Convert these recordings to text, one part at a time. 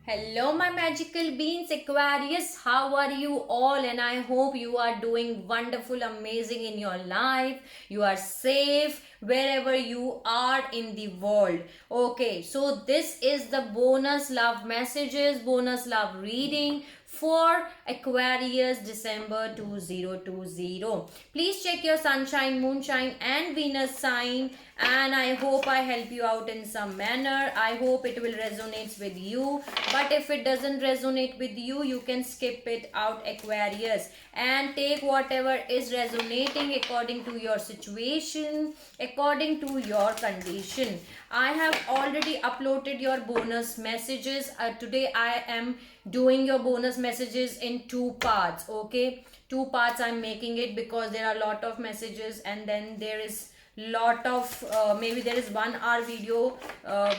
Hello, my magical beings, Aquarius. How are you all? And I hope you are doing wonderful, amazing in your life. You are safe wherever you are in the world. Okay, so this is the bonus love messages, bonus love reading for Aquarius December 2020. Please check your sunshine, moonshine, and Venus sign, and I hope I help you out in some manner. I hope it will resonate with you, but if it doesn't resonate with you, you can skip it out, Aquarius, and take whatever is resonating according to your situation, according to your condition. I have already uploaded your bonus messages. Today I am doing your bonus messages in two parts. Okay, two parts I'm making it because there are a lot of messages, and then there is lot of maybe there is 1 hour video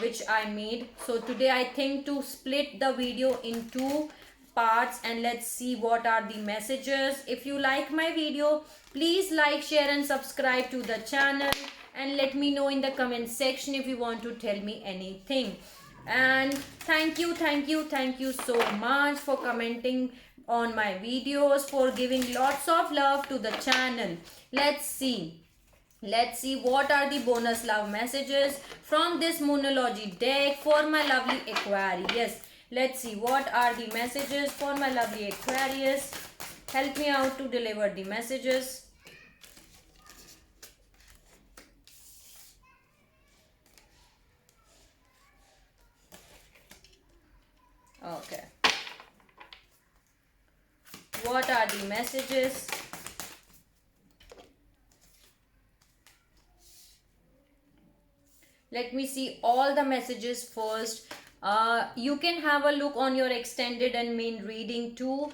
which I made. So today I think to split the video in two parts, and let's see what are the messages. If you like my video, please like, share and subscribe to the channel, and let me know in the comment section if you want to tell me anything. And thank you so much for commenting on my videos, for giving lots of love to the channel. Let's see what are the bonus love messages from this Moonology deck for my lovely Aquarius. Let's see what are the messages for my lovely Aquarius. Help me out to deliver the messages. Okay. What are the messages? Let me see all the messages first. You can have a look on your extended and main reading too,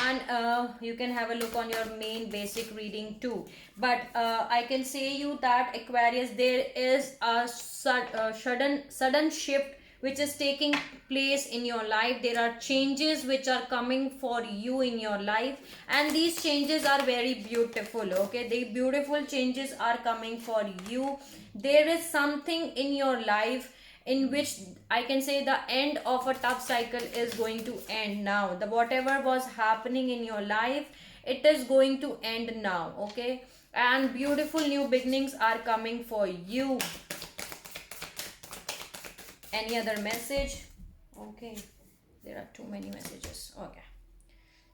and you can have a look on your main basic reading too. But I can say you that Aquarius, there is a sudden shift which is taking place in your life. There are changes which are coming for you in your life, and these changes are very beautiful. Okay, the beautiful changes are coming for you. There is something in your life in which I can say the end of a tough cycle is going to end now. The whatever was happening in your life, it is going to end now. Okay, and beautiful new beginnings are coming for you. Any other message? Okay, there are too many messages. Okay,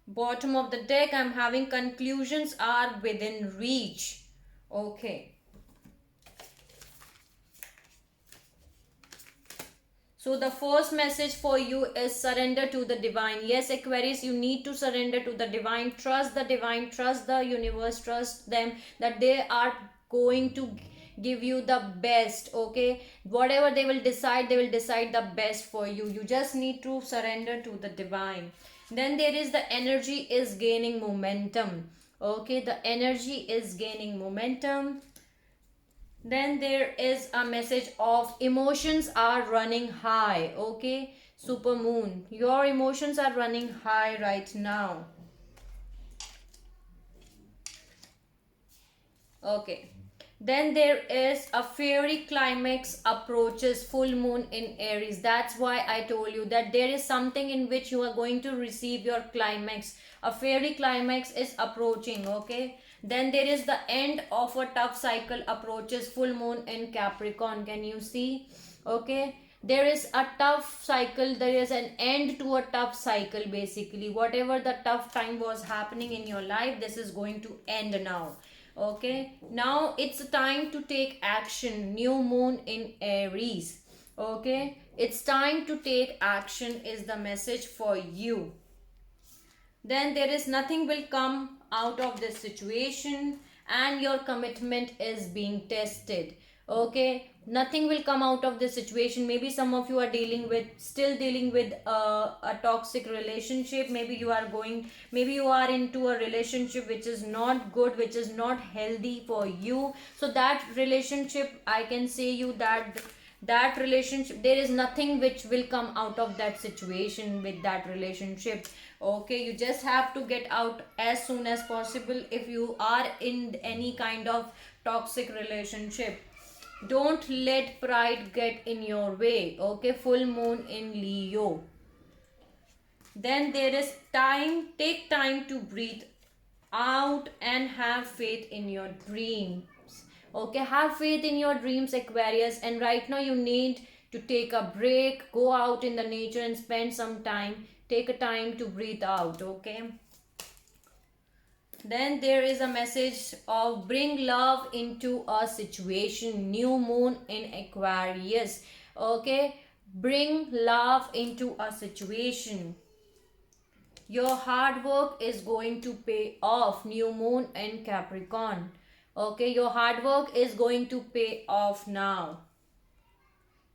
bottom of the deck I'm having conclusions are within reach. Okay, so the first message for you is surrender to the divine. Yes, Aquarius, you need to surrender to the divine. Trust the divine, trust the universe, trust them that they are going to give you the best. Okay, whatever they will decide, they will decide the best for you. You just need to surrender to the divine. Then there is the energy is gaining momentum. Okay, the energy is gaining momentum. Then there is a message of emotions are running high. Okay, super moon, your emotions are running high right now. Okay, then there is a fairy climax approaches full moon in Aries. That's why I told you that there is something in which you are going to receive your climax. A fairy climax is approaching. Okay, then there is the end of a tough cycle approaches full moon in Capricorn. Can you see? Okay, there is a tough cycle, there is an end to a tough cycle. Basically, whatever the tough time was happening in your life, this is going to end now. Okay, now it's time to take action. New moon in Aries. Okay, it's time to take action is the message for you. Then there is nothing will come out of this situation, and your commitment is being tested. Okay, nothing will come out of this situation. Maybe some of you are still dealing with a toxic relationship. Maybe you are maybe you are into a relationship which is not good, which is not healthy for you. So that relationship, I can say you that relationship, there is nothing which will come out of that situation with that relationship. Okay, you just have to get out as soon as possible if you are in any kind of toxic relationship. Don't let pride get in your way. Okay, full moon in Leo. Then there is time. Take time to breathe out and have faith in your dreams. Okay, have faith in your dreams, Aquarius. And right now you need to take a break, go out in the nature and spend some time. Take a time to breathe out. Okay. Then there is a message of bring love into a situation. New moon in Aquarius. Okay, bring love into a situation. Your hard work is going to pay off. New moon in Capricorn. Okay, your hard work is going to pay off now.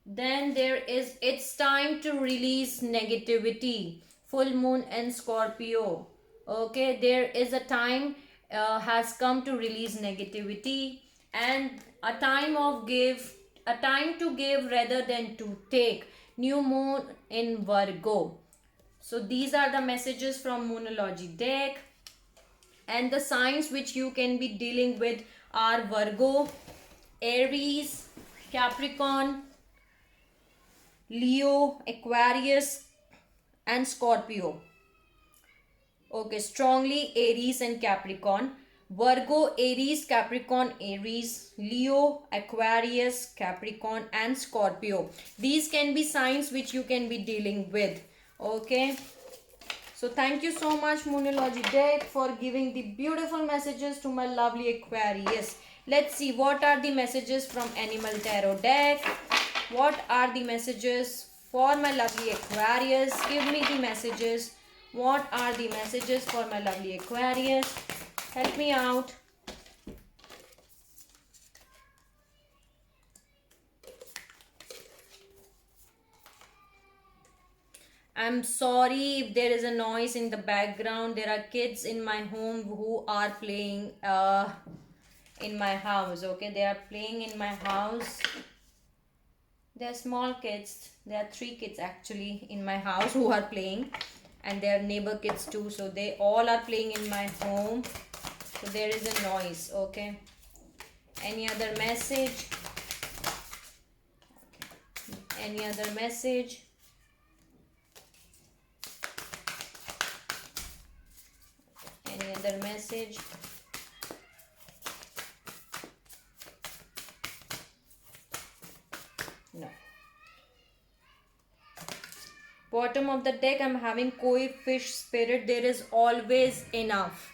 Then there is it's time to release negativity. Full moon in Scorpio. Okay, there is a time has come to release negativity, and a time to give rather than to take. New moon in Virgo. So these are the messages from Moonology deck, and the signs which you can be dealing with are Virgo, Aries, Capricorn, Leo, Aquarius and Scorpio. Okay, strongly Aries and Capricorn. Virgo, Aries, Capricorn, Aries, Leo, Aquarius, Capricorn and Scorpio. These can be signs which you can be dealing with. Okay. So thank you so much Moonology deck for giving the beautiful messages to my lovely Aquarius. Let's see what are the messages from Animal Tarot deck. What are the messages for my lovely Aquarius? Give me the messages. What are the messages for my lovely Aquarius? Help me out. I'm sorry if there is a noise in the background. There are kids in my home who are playing in my house. Okay, they are playing in my house. They are small kids. There are 3 kids actually in my house who are playing, and they are neighbor kids too. So they all are playing in my home. So there is a noise. Okay. Any other message? Any other message? Any other message? No. Bottom of the deck, I'm having koi fish spirit. There is always enough.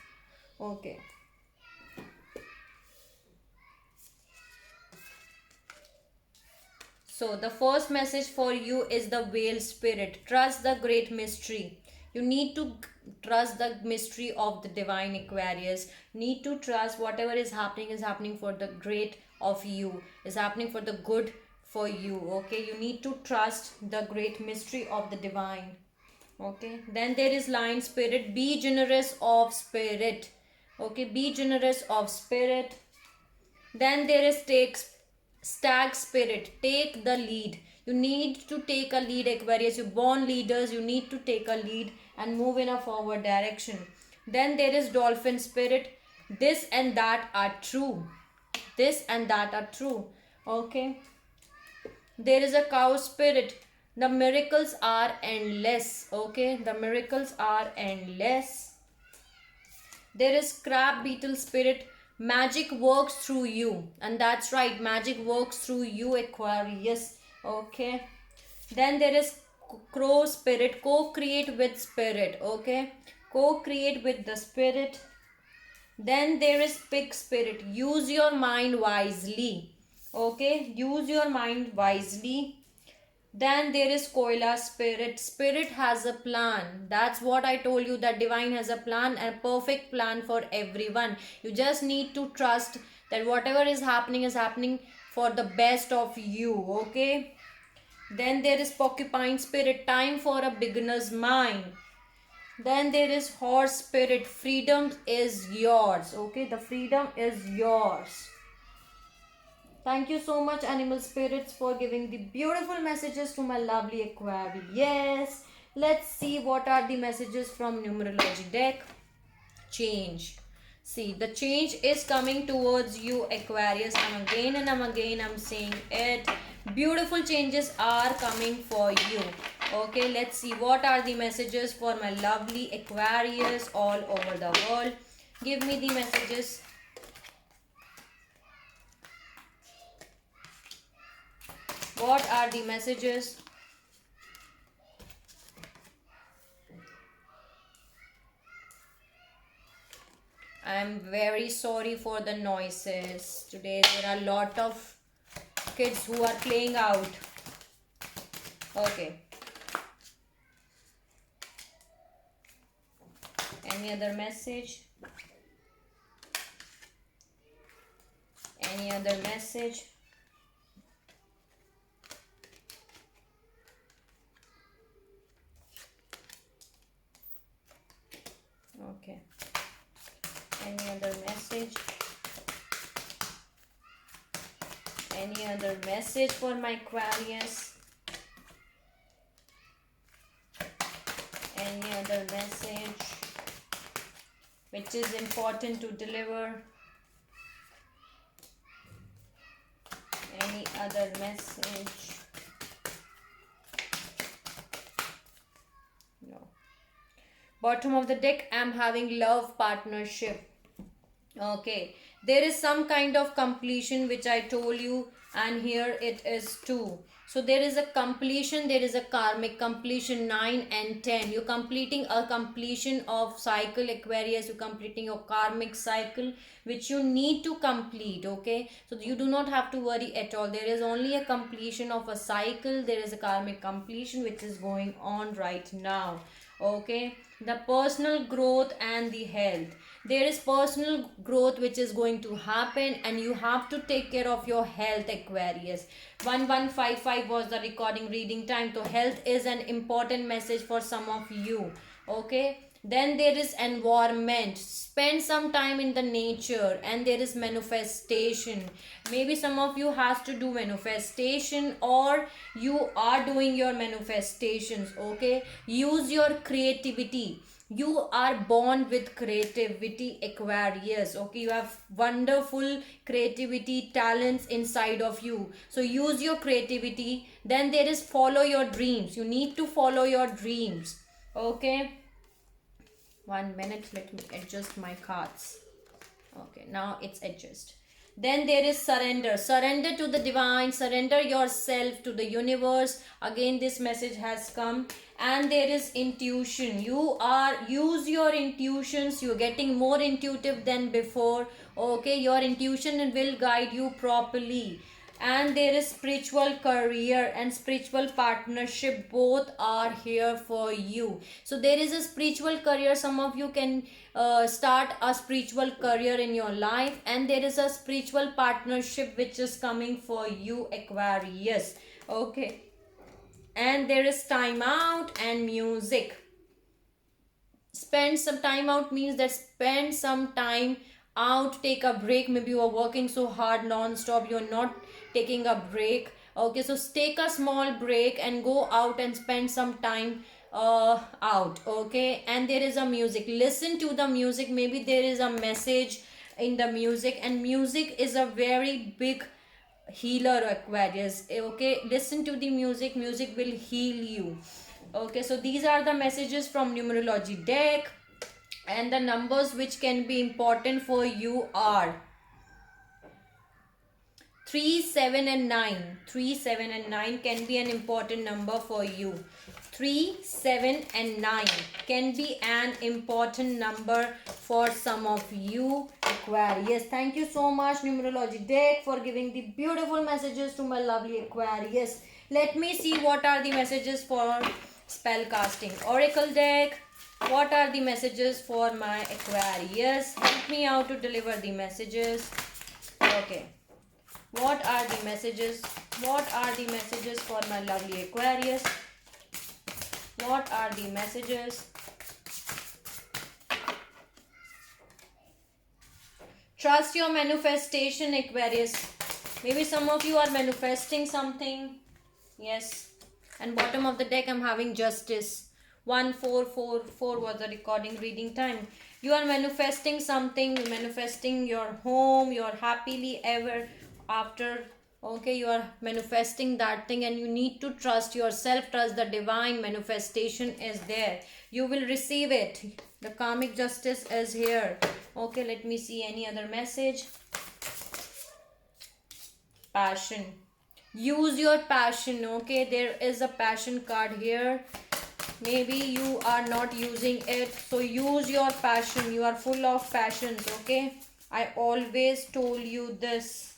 Okay. So the first message for you is the whale spirit. Trust the great mystery. You need to trust the mystery of the divine Aquarius. Need to trust whatever is happening for the great of you. Is happening for the good for you. Okay, you need to trust the great mystery of the divine. Okay, then there is lion spirit. Be generous of spirit. Okay, be generous of spirit. Then there is stag spirit. Take the lead. You need to take a lead, Aquarius. You born leaders, you need to take a lead and move in a forward direction. Then there is dolphin spirit. This and that are true. This and that are true. Okay. There is a cow spirit. The miracles are endless. Okay. The miracles are endless. There is crab beetle spirit. Magic works through you. And that's right. Magic works through you, Aquarius. Okay. Then there is crow spirit. Co-create with spirit. Okay. Co-create with the spirit. Then there is pig spirit. Use your mind wisely. Okay. Use your mind wisely. Then there is Koila spirit. Spirit has a plan. That's what I told you, that divine has a plan, a perfect plan for everyone. You just need to trust that whatever is happening for the best of you. Okay. Then there is porcupine spirit. Time for a beginner's mind. Then there is horse spirit. Freedom is yours. Okay. The freedom is yours. Thank you so much, animal spirits, for giving the beautiful messages to my lovely Aquarius. Yes. Let's see what are the messages from numerology deck. Change. See, the change is coming towards you, Aquarius. I'm again I'm saying it. Beautiful changes are coming for you. Okay, let's see what are the messages for my lovely Aquarius all over the world. Give me the messages. What are the messages? I'm very sorry for the noises. Today there are a lot of kids who are playing out. Okay. Any other message? Any other message? Okay. Any other message? Any other message for my Aquarius? Any other message which is important to deliver? Any other message? No. Bottom of the deck, I'm having love partnership. Okay, there is some kind of completion which I told you, and here it is too. So there is a completion, there is a karmic completion, 9 and 10. You're completing a completion of cycle, Aquarius. You're completing your karmic cycle which you need to complete. Okay, so you do not have to worry at all. There is only a completion of a cycle. There is a karmic completion which is going on right now. Okay, the personal growth and the health, there is personal growth which is going to happen, and you have to take care of your health, Aquarius. 1155 was the recording reading time, so health is an important message for some of you. Okay, then there is environment, spend some time in the nature, and there is manifestation. Maybe some of you has to do manifestation, or you are doing your manifestations. Okay, use your creativity. You are born with creativity, Aquarius. Okay, you have wonderful creativity talents inside of you, so use your creativity. Then there is follow your dreams. You need to follow your dreams. Okay, 1 minute, let me adjust my cards. Okay, now it's adjust. Then there is surrender. Surrender to the divine, surrender yourself to the universe. Again, this message has come. And there is intuition. You are, use your intuitions. You're getting more intuitive than before. Okay, your intuition will guide you properly. And there is spiritual career and spiritual partnership, both are here for you. So there is a spiritual career, some of you can start a spiritual career in your life, and there is a spiritual partnership which is coming for you, Aquarius. Okay, and there is time out and music. Spend some time out means that spend some time out, take a break. Maybe you are working so hard non-stop, you're not taking a break. Okay, so take a small break and go out and spend some time out. Okay, and there is a music, listen to the music. Maybe there is a message in the music, and music is a very big healer, Aquarius. Okay, listen to the music, music will heal you. Okay, so these are the messages from numerology deck, and the numbers which can be important for you are 3, 7 and 9. 3, 7 and 9 can be an important number for you. 3, 7 and 9 can be an important number for some of you, Aquarius. Thank you so much, numerology deck, for giving the beautiful messages to my lovely Aquarius. Let me see what are the messages for spell casting. Oracle deck, what are the messages for my Aquarius? Help me out to deliver the messages. Okay, what are the messages? What are the messages for my lovely Aquarius? What are the messages? Trust your manifestation, Aquarius. Maybe some of you are manifesting something. Yes. And bottom of the deck, I'm having justice. 1444 was the recording reading time. You are manifesting something, manifesting your home, your happily ever after Okay, you are manifesting that thing, and you need to trust yourself, trust the divine. Manifestation is there, you will receive it. The karmic justice is here. Okay, let me see any other message. Passion, use your passion. Okay, there is a passion card here. Maybe you are not using it, so use your passion. You are full of passions. Okay, I always told you this.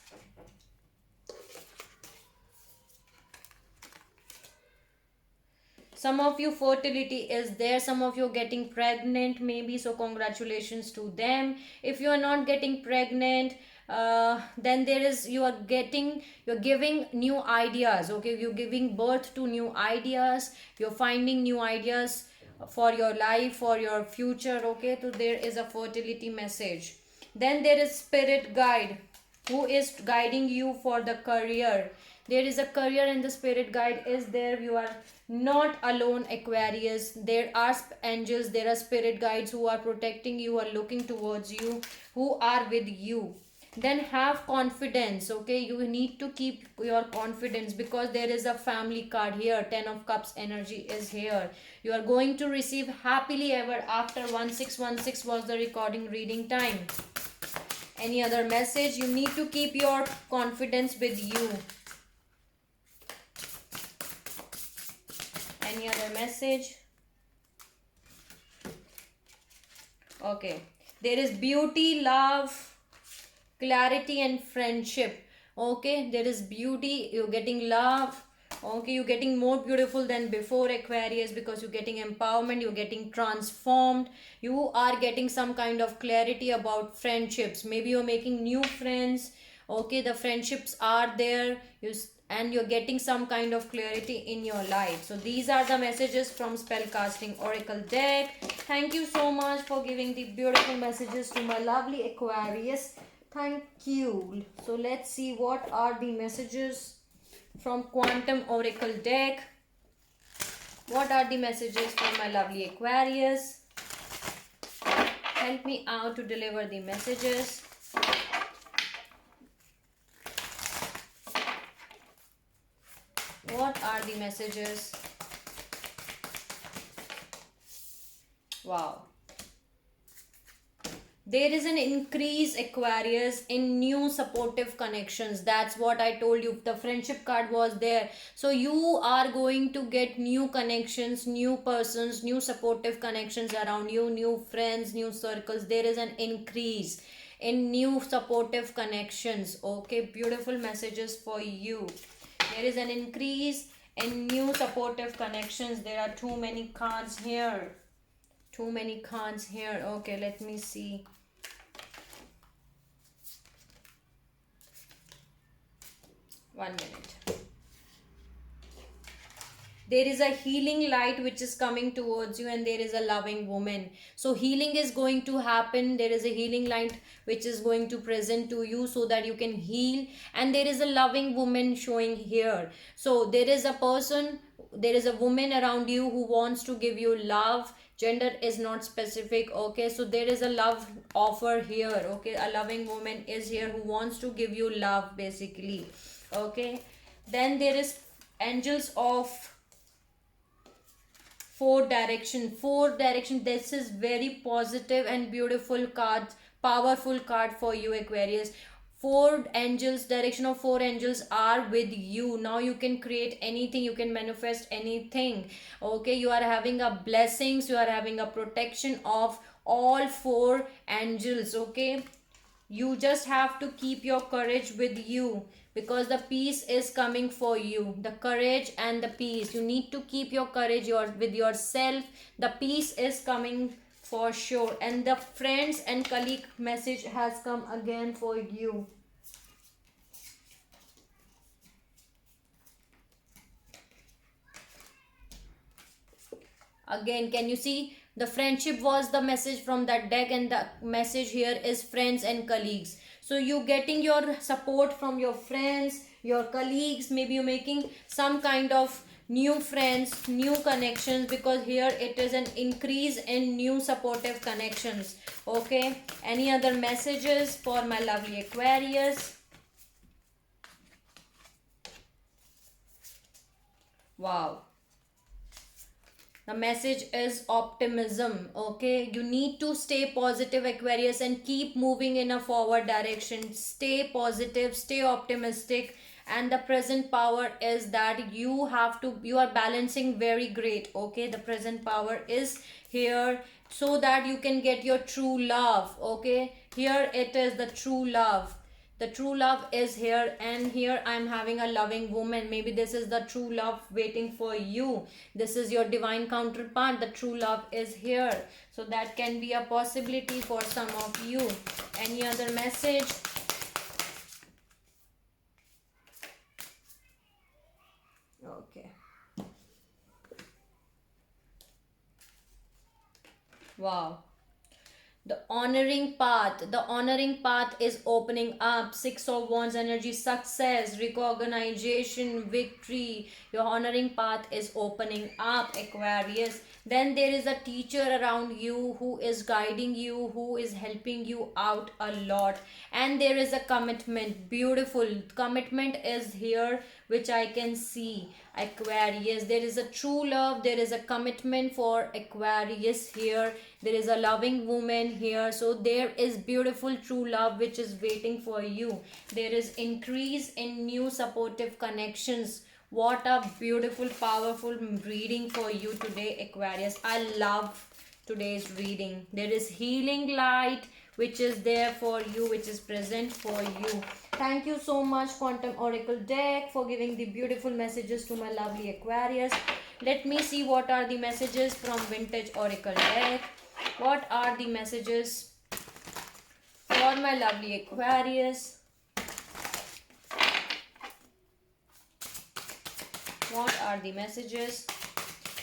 Some of you fertility is there, some of you getting pregnant maybe, so congratulations to them. If you are not getting pregnant, then there is, you're giving new ideas. Okay, you're giving birth to new ideas, you're finding new ideas for your life, for your future. Okay, so there is a fertility message. Then there is spirit guide, who is guiding you for the career. There is a career, and the spirit guide is there. You are not alone, Aquarius. There are angels, there are spirit guides who are protecting you, are looking towards you, who are with you. Then have confidence. Okay, you need to keep your confidence, because there is a family card here. 10 of cups energy is here. You are going to receive happily ever after. 1616 was the recording reading time. Any other message? You need to keep your confidence with you. Any other message? Okay, there is beauty, love, clarity and friendship. Okay, there is beauty, you're getting love. Okay, you're getting more beautiful than before, Aquarius, because you're getting empowerment, you're getting transformed. You are getting some kind of clarity about friendships. Maybe you're making new friends. Okay, the friendships are there. And you're getting some kind of clarity in your life. So these are the messages from Spellcasting Oracle deck. Thank you so much for giving the beautiful messages to my lovely Aquarius. Thank you. So let's see what are the messages from Quantum Oracle deck. What are the messages for my lovely Aquarius? Help me out to deliver the messages. What are the messages? Wow. There is an increase, Aquarius, in new supportive connections. That's what I told you. The friendship card was there. So you are going to get new connections, new persons, new supportive connections around you, new friends, new circles. There is an increase in new supportive connections. Okay, beautiful messages for you. There is an increase in new supportive connections. There are too many cards here. Too many cards here. Okay, let me see. One minute. There is a healing light which is coming towards you, and there is a loving woman. So healing is going to happen. There is a healing light which is going to present to you so that you can heal, and there is a loving woman showing here. So there is a person, there is a woman around you who wants to give you love. Gender is not specific. Okay, so there is a love offer here. Okay, a loving woman is here who wants to give you love, basically. Okay, then there is angels of four direction. This is very positive and beautiful card, powerful card for you, Aquarius. Four angels, direction of four angels are with you. Now you can create anything, you can manifest anything. Okay, you are having a blessings, you are having a protection of all four angels. Okay, you just have to keep your courage with you, because the peace is coming for you. The courage and the peace, you need to keep your courage with yourself. The peace is coming for sure. And the friends and colleague message has come again for you. Again, can you see? The friendship was the message from that deck, and the message here is friends and colleagues. So you getting your support from your friends, your colleagues. Maybe you're making some kind of new friends, new connections, because here it is an increase in new supportive connections. Okay, any other messages for my lovely Aquarius? Wow. The message is optimism. Okay, you need to stay positive, Aquarius, and keep moving in a forward direction. Stay positive, stay optimistic. And the present power is that you are balancing very great. Okay, the present power is here so that you can get your true love. Okay, here it is, the true love. The true love is here, and here I'm having a loving woman. Maybe this is the true love waiting for you. This is your divine counterpart. The true love is here, so that can be a possibility for some of you. Any other message? Okay. Wow. The honoring path is opening up. Six of wands energy, success, recognition, victory. Your honoring path is opening up, Aquarius. Then there is a teacher around you who is guiding you, who is helping you out a lot. And there is a commitment. Beautiful commitment is here, which I can see, Aquarius. There is a true love, there is a commitment for Aquarius here. There is a loving woman here, so there is beautiful true love which is waiting for you. There is increase in new supportive connections. What a beautiful, powerful reading for you today, Aquarius. I love today's reading. There is healing light which is there for you, which is present for you. Thank you so much, Quantum Oracle deck, for giving the beautiful messages to my lovely Aquarius. Let me see what are the messages from Vintage Oracle deck. What are the messages for my lovely Aquarius? What are the messages?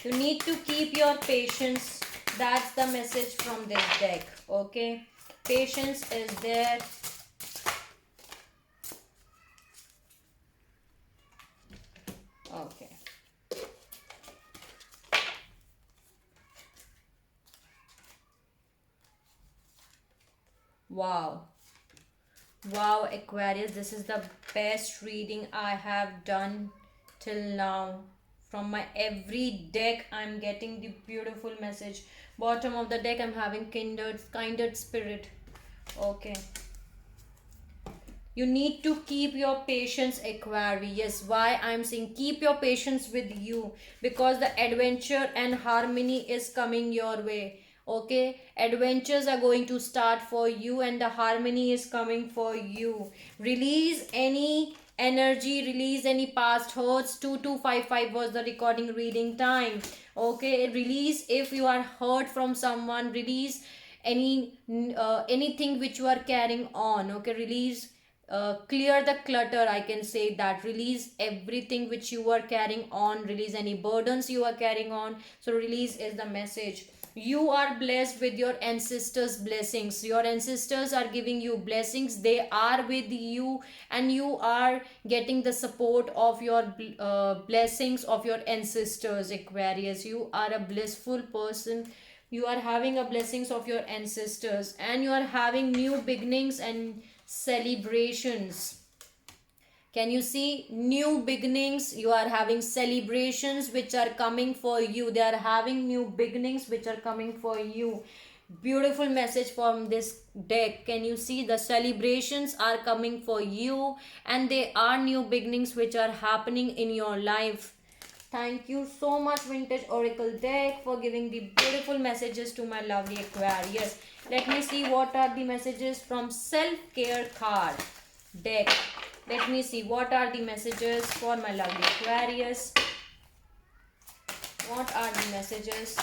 You need to keep your patience. That's the message from this deck. Okay, patience is there. Okay. Wow. Wow, Aquarius, this is the best reading I have done till now. From my every deck, I'm getting the beautiful message. Bottom of the deck, I'm having kindred spirit. Okay. You need to keep your patience, Aquarius. Why I'm saying keep your patience with you? Because the adventure and harmony is coming your way. Okay, adventures are going to start for you, and the harmony is coming for you. Release any energy, release any past hurts. 2255 was the recording reading time. Okay, release if you are hurt from someone. Release anything which you are carrying on. Okay, release, clear the clutter, I can say that. Release everything which you are carrying on. Release any burdens you are carrying on. So release is the message. You are blessed with your ancestors blessings. Your ancestors are giving you blessings. They are with you, and you are getting the support of your blessings of your ancestors, Aquarius. You are a blissful person. You are having a blessings of your ancestors, and you are having new beginnings and celebrations. Can you see new beginnings? You are having celebrations which are coming for you. They are having new beginnings which are coming for you. Beautiful message from this deck. Can you see the celebrations are coming for you, and they are new beginnings which are happening in your life. Thank you so much, Vintage Oracle deck, for giving the beautiful messages to my lovely Aquarius. Let me see what are the messages from Self-Care card deck. Let me see what are the messages for my lovely Aquarius. What are the messages?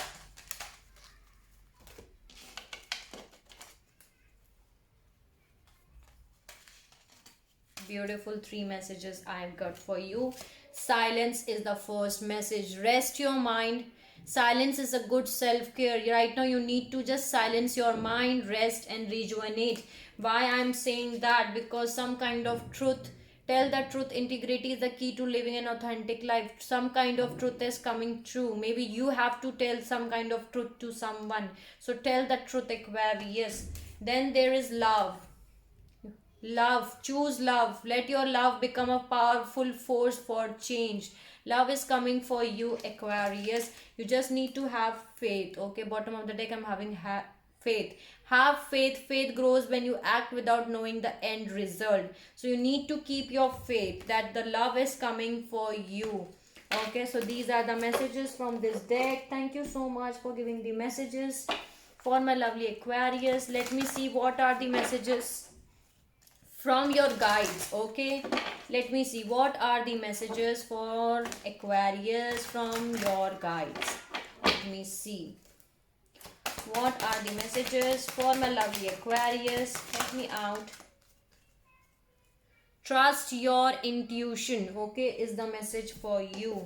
Beautiful 3 messages I have got for you. Silence is the first message. Rest your mind. Silence is a good self-care. Right now you need to just silence your mind, rest and rejuvenate. Why I'm saying that? Because some kind of truth, tell the truth. Integrity is the key to living an authentic life. Some kind of truth is coming true. Maybe you have to tell some kind of truth to someone. So tell the truth, Aquarius. Then there is love. Love, choose love. Let your love become a powerful force for change. Love is coming for you, Aquarius. You just need to have faith. Okay, bottom of the deck I'm having faith. Have faith. Faith grows when you act without knowing the end result. So you need to keep your faith that the love is coming for you. Okay, so these are the messages from this deck. Thank you so much for giving the messages for my lovely Aquarius. Let me see what are the messages from your guides. Okay, let me see what are the messages for Aquarius from your guides. Let me see what are the messages for my lovely Aquarius. Help me out. Trust your intuition. Okay, is the message for you.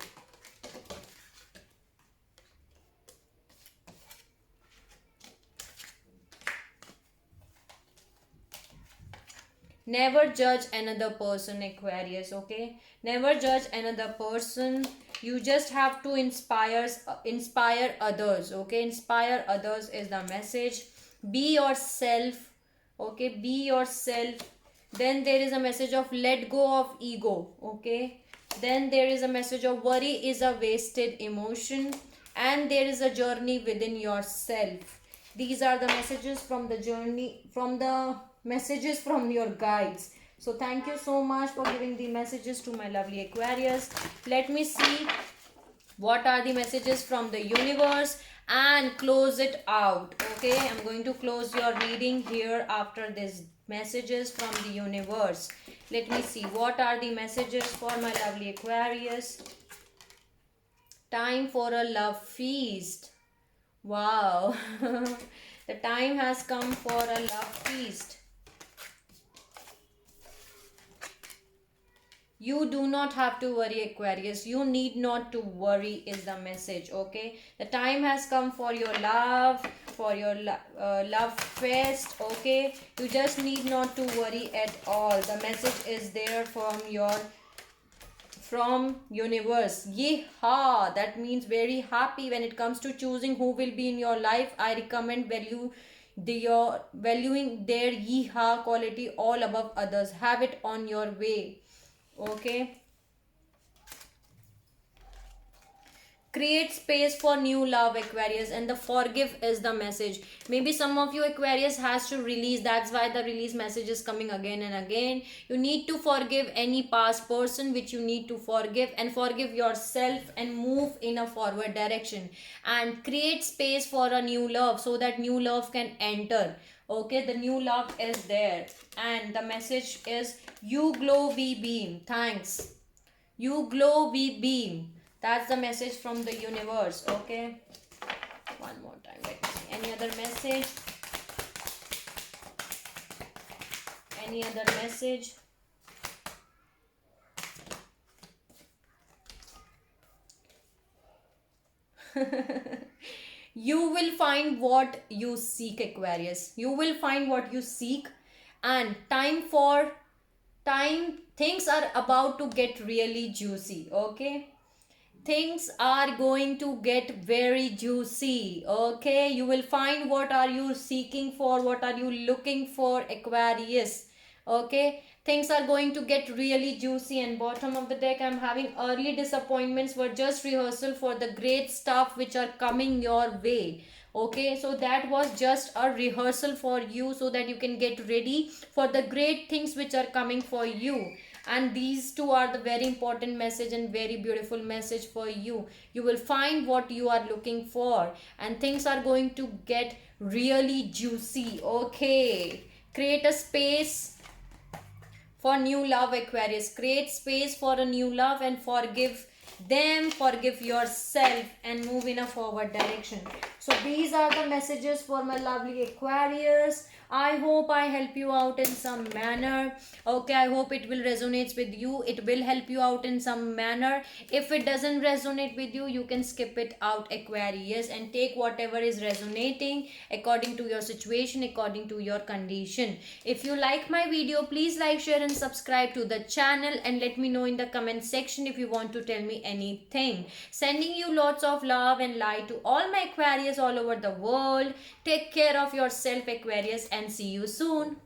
Never judge another person, Aquarius. Okay, never judge another person. You just have to inspire others. Okay, inspire others is the message. Be yourself. Okay, be yourself. Then there is a message of let go of ego. Okay, then there is a message of worry is a wasted emotion, and there is a journey within yourself. These are the messages from the journey, from the messages from your guides. So thank you so much for giving the messages to my lovely Aquarius. Let me see what are the messages from the universe and close it out. Okay, I'm going to close your reading here after this messages from the universe. Let me see what are the messages for my lovely Aquarius. Time for a love feast. Wow. The time has come for a love feast. You do not have to worry, Aquarius. You need not to worry is the message. Okay, the time has come for your love, for your love fest. Okay, you just need not to worry at all. The message is there from universe. Yeehaw, that means very happy when it comes to choosing who will be in your life. I recommend valuing their yeehaw quality all above others. Have it on your way. Okay, create space for new love, Aquarius, and the forgive is the message. Maybe some of you, Aquarius, has to release. That's why the release message is coming again and again. You need to forgive any past person which you need to forgive, and forgive yourself and move in a forward direction, and create space for a new love so that new love can enter. Okay, the new love is there, and the message is you glow, we beam. Thanks. You glow, we beam. That's the message from the universe. Okay, one more time. Let me see. Any other message? Any other message? You will find what you seek, Aquarius. You will find what you seek, and things are about to get really juicy. Okay, things are going to get very juicy. Okay, you will find what are you seeking for, what are you looking for, Aquarius. Okay, things are going to get really juicy. And bottom of the deck I'm having early disappointments were just rehearsal for the great stuff which are coming your way. Okay, so that was just a rehearsal for you so that you can get ready for the great things which are coming for you. And these two are the very important message and very beautiful message for you. You will find what you are looking for, and things are going to get really juicy. Okay, create a space for new love, Aquarius. Create space for a new love and forgive them, forgive yourself, and move in a forward direction. So these are the messages for my lovely Aquarius. I hope I help you out in some manner. Okay, I hope it will resonate with you. It will help you out in some manner. If it doesn't resonate with you, you can skip it out, Aquarius, and take whatever is resonating according to your situation, according to your condition. If you like my video, please like, share and subscribe to the channel, and let me know in the comment section if you want to tell me anything. Sending you lots of love and light to all my Aquarius all over the world. Take care of yourself, Aquarius, and see you soon.